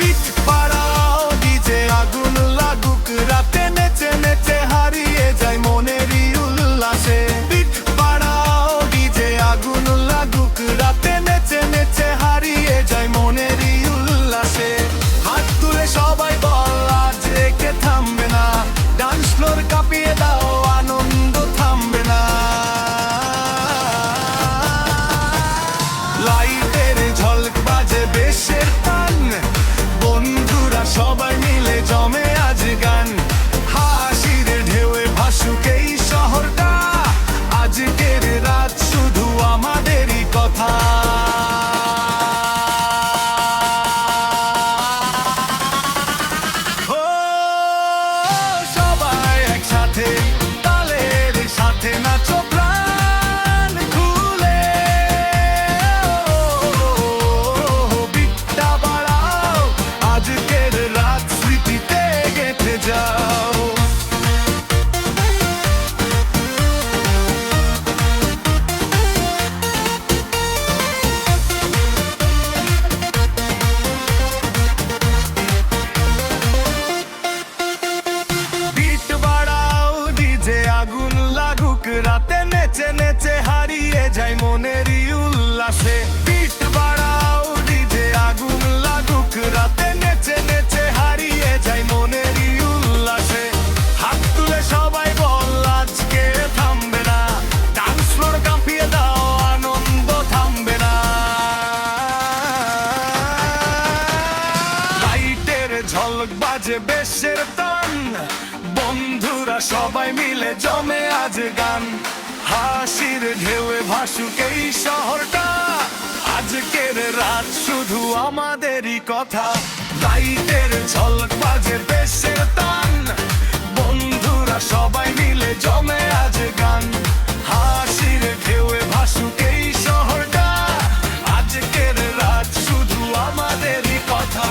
bit বাড়াও DJ আগুন লাগুক রাতে নেচে নেচে হারিয়ে যায় মনেরই উল্লাসে বিট বাড়াও ডিজে আগুন লাগুক রাতে নেচে নেচে হারিয়ে যায় মনেরই উল্লাসে হাত তুলে সবাই বল আজ একে থামবে না ডান্স ফ্লোর কাঁপিয়ে দাও আনন্দ থামবে না লাইটের ঝলক বাজে বেশের টান বন্ধুরা সবাই মিলে জমে আজ গান হাসির ঢেউয়ে ভাসুক এই শহরটা আজকের রাত শুধু আমাদেরই কথা ও সবাই একসাথে তালের সাথে নাচো প্রাণ খুলে বিটটা বাড়াও আজকের রাত স্মৃতিতে গেঁথে যাও বিট বাড়াও ডিজে আগুন লাগুক রাতে নেচে নেচে হারিয়ে যায় মনেরই উল্লাসে বিট বাড়াও ডিজে আগুন লাগুক রাতে নেচে নেচে হারিয়ে যায় মনেরই উল্লাসে হাত তুলে সবাই বল আজকে থামবে না ডান্স ফ্লোর কাঁপিয়ে দাও আনন্দ থামবে না লাইটের ঝলক বাজে বেশের টান বন্ধুরা সবাই মিলে জমে আজ গান হাসির ঢেউয়ে ভাসুক এই শহরটা আজকের রাত শুধু আমাদেরই কথা লাইটের ঝলক বাজে বেশের টান বন্ধুরা সবাই মিলে জমে আজ গান হাসির ঢেউয়ে ভাসুক এই শহরটা আজকের রাত শুধু আমাদেরই কথা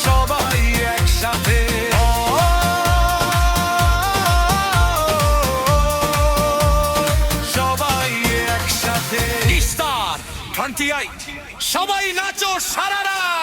সবাই একসাথে সবাই একসাথে স্টার 28 সবাই নাচো সারা রাত